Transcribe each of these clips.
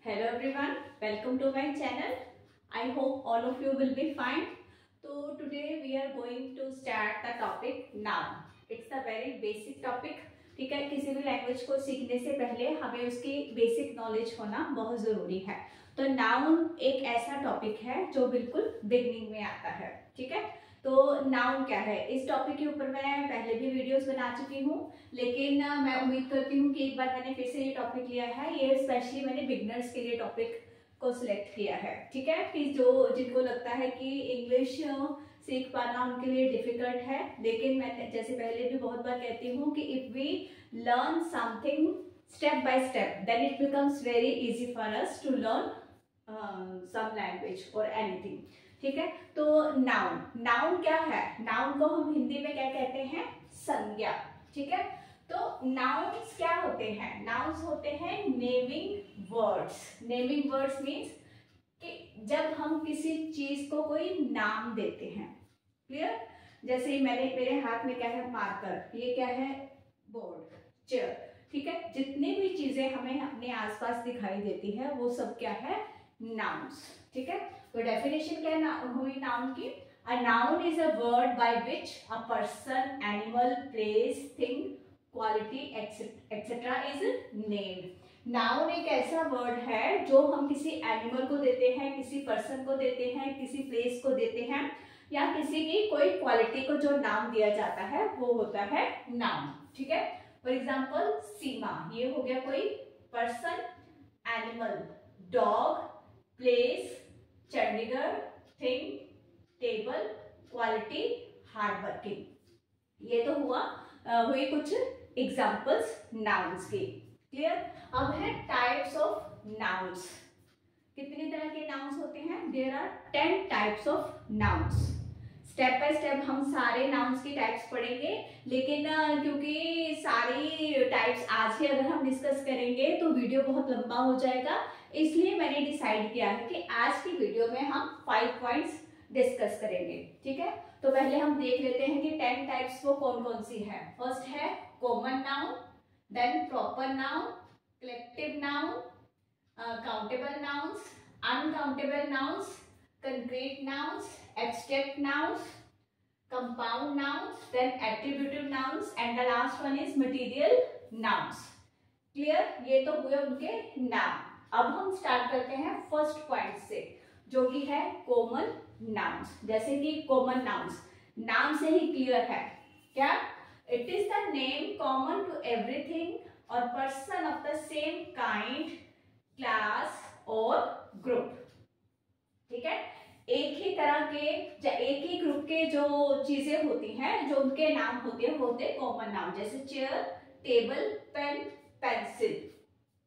Hello everyone, welcome to my channel. I hope all of you will be fine. So today we are going to start the topic noun. It's a very basic topic. ठीक है, किसी भी language को सीखने से पहले हमें उसकी बेसिक नॉलेज होना बहुत ज़रूरी है। तो नाउन एक ऐसा टॉपिक है जो बिल्कुल बिगनिंग में आता है। ठीक है, तो नाउन क्या है, इस टॉपिक के ऊपर मैं पहले भी वीडियोस बना चुकी हूँ, लेकिन मैं उम्मीद करती हूँ कि एक बार मैंने फिर से ये टॉपिक लिया है। ये स्पेशली मैंने बिगनर्स के लिए टॉपिक को सिलेक्ट किया है। ठीक है, कि जो जिनको लगता है कि इंग्लिश सीख पाना उनके लिए डिफिकल्ट है, लेकिन मैं जैसे पहले भी बहुत बार कहती हूँ कि if we learn something step by step then it becomes very easy for us to learn some language और एनीथिंग। ठीक है, तो नाउन क्या है, नाउन को हम हिंदी में क्या कहते हैं, संज्ञा। ठीक है, तो नाउन्स क्या होते हैं, नाउन्स होते हैं naming words. Naming words means कि जब हम किसी चीज को कोई नाम देते हैं। क्लियर, जैसे मेरे हाथ में क्या है, मार्कर, ये क्या है, बोर्ड, चेयर। ठीक है, जितनी भी चीजें हमें अपने आसपास दिखाई देती है वो सब क्या है, नाउन्स। ठीक है, तो डेफिनेशन क्या है हुई नाउन की, a noun is a word by which a person, animal, place, thing, quality etcetera is named. Noun एक ऐसा वर्ड है जो हम किसी एनिमल को देते हैं, किसी पर्सन को देते हैं, किसी प्लेस को देते हैं, या किसी की कोई क्वालिटी को जो नाम दिया जाता है वो होता है नाउन। ठीक है, फॉर एग्जाम्पल सीमा, ये हो गया कोई person, animal, dog, place, Chandigarh, thing, table, quality, hard working. ये तो हुई कुछ एग्जाम्पल्स नाउन्स की। क्लियर, अब है टाइप्स ऑफ नाउन्स। कितनी तरह के नाउन्स होते हैं, there are 10 types of nouns. Step by step हम सारे नाउन्स की टाइप्स पढ़ेंगे, लेकिन क्योंकि सारी टाइप्स आज ही अगर हम डिस्कस करेंगे तो वीडियो बहुत लंबा हो जाएगा, इसलिए मैंने डिसाइड किया है कि आज की वीडियो में हम 5 पॉइंट्स डिस्कस करेंगे। ठीक है, तो पहले हम देख लेते हैं कि 10 टाइप्स वो कौन कौन सी है। फर्स्ट है common noun, then proper noun, collective noun, countable nouns, uncountable nouns, concrete nouns, abstract nouns, compound nouns, then attributive nouns, and the last one is material nouns. Clear, ये तो हुए उनके नाम। अब हम स्टार्ट करते हैं फर्स्ट पॉइंट से, जो कि है कॉमन नाउन्स। जैसे कि कॉमन नाउन्स नाम से ही क्लियर है क्या, it is the name common to everything और person of the same kind, class और ग्रुप। ठीक है, एक ही तरह के एक ही ग्रुप के जो चीजें होती हैं, जो उनके नाम होते हैं, होते हैं कॉमन नाउन। जैसे चेयर, टेबल, पेन, पेंसिल।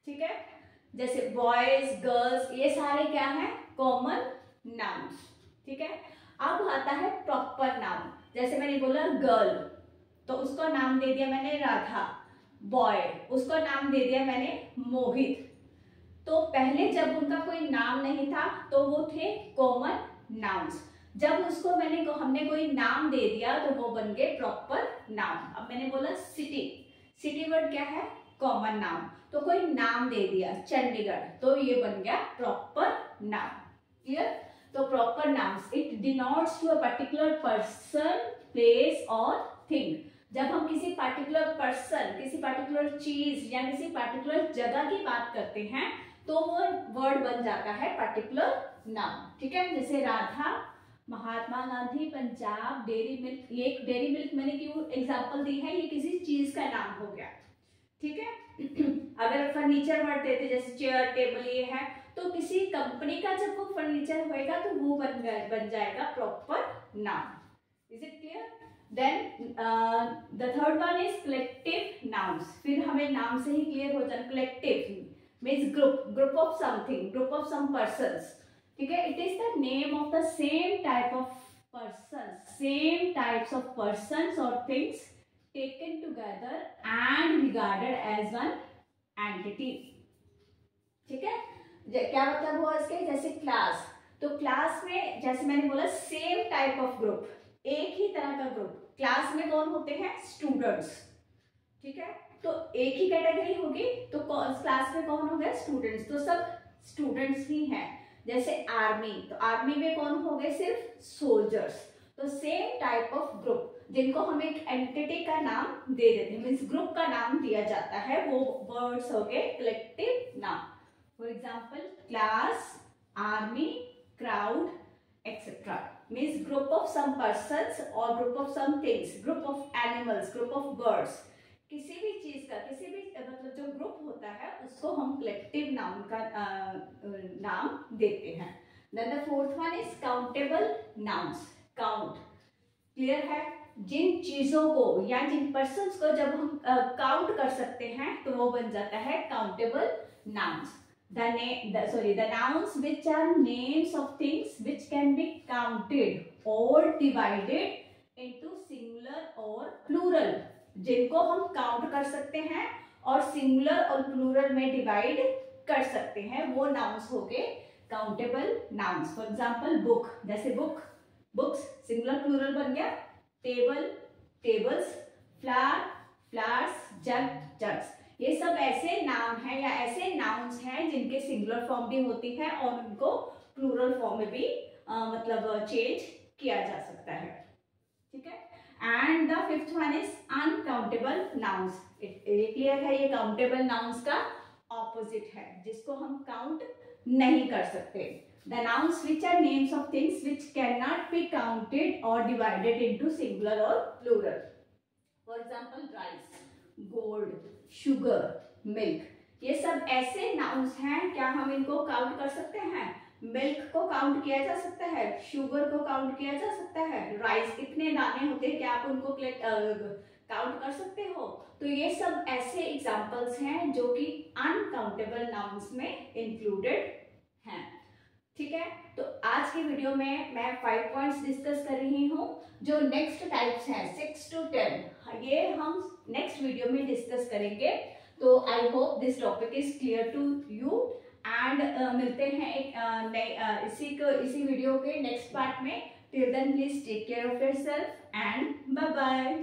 ठीक है, जैसे बॉयज, गर्ल्स, ये सारे क्या हैं, कॉमन नाउन्स। ठीक है, अब आता है प्रॉपर नाउन। जैसे मैंने बोला गर्ल, तो उसको नाम दे दिया मैंने राधा। बॉय, उसको नाम दे दिया मैंने मोहित। तो पहले जब उनका कोई नाम नहीं था तो वो थे कॉमन नाउन्स। जब उसको हमने कोई नाम दे दिया तो वो बन गए प्रॉपर नाउन। अब मैंने बोला सिटी, सिटी वर्ड क्या है, कॉमन नाउन। तो कोई नाम दे दिया चंडीगढ़, तो ये बन गया प्रॉपर नाउन। क्लियर, तो proper nouns it denotes to a particular person, place और थिंग। जब हम किसी पर्टिकुलर पर्सन, किसी पर्टिकुलर चीज या किसी पर्टिकुलर जगह की बात करते हैं तो वो वर्ड बन जाता है पर्टिकुलर नाउन। ठीक है, जैसे राधा, महात्मा गांधी, पंजाब, डेयरी मिल्क। ये डेयरी मिल्क मैंने क्यों एग्जांपल दी है, ये किसी चीज का नाम हो गया। ठीक है, अगर फर्नीचर वर्ड देते जैसे चेयर, टेबल, ये है, तो किसी कंपनी का जब वो फर्नीचर होएगा तो वो बन जाएगा proper noun. Is it clear? Then the third one is collective nouns. फिर हमें नाम से ही क्लियर हो जाए, collective means group of something, group of some persons. ठीक है, it is the name of the same type of persons, same types of persons or things taken together and regarded as one entity. ठीक है, क्या मतलब हुआ इसके, जैसे class, तो क्लास में जैसे मैंने बोला सेम टाइप ऑफ ग्रुप, एक ही तरह का ग्रुप। क्लास में कौन होते हैं, स्टूडेंट्स। ठीक है, तो एक ही कैटेगरी होगी तो क्लास में कौन हो गया, स्टूडेंट्स। तो सब स्टूडेंट्स ही हैं। जैसे आर्मी, तो आर्मी में कौन हो गए, सिर्फ सोल्जर्स। तो सेम टाइप ऑफ ग्रुप जिनको हम एक एंटिटी का नाम दे देते हैं, मीन्स ग्रुप का नाम दिया जाता है, वो वर्ड्स हो गए कलेक्टिव नाम। For example class, army, crowd, etcetera means group of some persons और group of some things, group of animals, group of birds, किसी भी चीज का, किसी भी मतलब जो ग्रुप होता है उसको हम कलेक्टिव नाउन का नाम देते हैं। Then the fourth one is countable nouns. Count, clear है, जिन चीजों को या जिन पर्सन्स को जब हम काउंट कर सकते हैं तो वो बन जाता है countable nouns. The nouns which are names of things which can be counted or divided into singular or plural, जिनको हम काउंट कर सकते हैं और सिंगुलर और प्लूरल में डिवाइड कर सकते हैं, वो नाउन्स हो गए countable nouns. For example book, जैसे बुक, बुक्स, सिंगुलर प्लूरल बन गया। टेबल, टेबल्स, फ्लावर, फ्लावर्स, जग, जग्स, ये सब ऐसे नाउन हैं या ऐसे नाउन्स हैं जिनके सिंगुलर फॉर्म भी होती है और उनको प्लूरल फॉर्म में भी मतलब चेंज किया जा सकता है, ठीक है। And the fifth one is uncountable nouns. Clear है, ये काउंटेबल नाउन्स का ऑपोजिट है, जिसको हम काउंट नहीं कर सकते। The nouns which are names of things which can not be counted और डिवाइडेड इनटू सिंगुलर और plural. For example rice, gold, sugar, milk, ये सब ऐसे नाउन्स हैं, क्या हम इनको काउंट कर सकते हैं? मिल्क को काउंट किया जा सकता है, शुगर को काउंट किया जा सकता है, राइस कितने दाने होते हैं, क्या आप उनको काउंट कर सकते हो? तो ये सब ऐसे एग्जांपल्स हैं जो कि अनकाउंटेबल नाउन्स में इंक्लूडेड हैं, ठीक है। तो आज की वीडियो में मैं 5 पॉइंट्स डिस्कस कर रही हूँ। जो नेक्स्ट टाइप्स हैं 6 to 10, ये हम नेक्स्ट वीडियो में डिस्कस करेंगे। तो I hope this topic is clear to you and मिलते हैं एक इसी वीडियो के नेक्स्ट पार्ट में। Till then please take care of yourself and bye bye.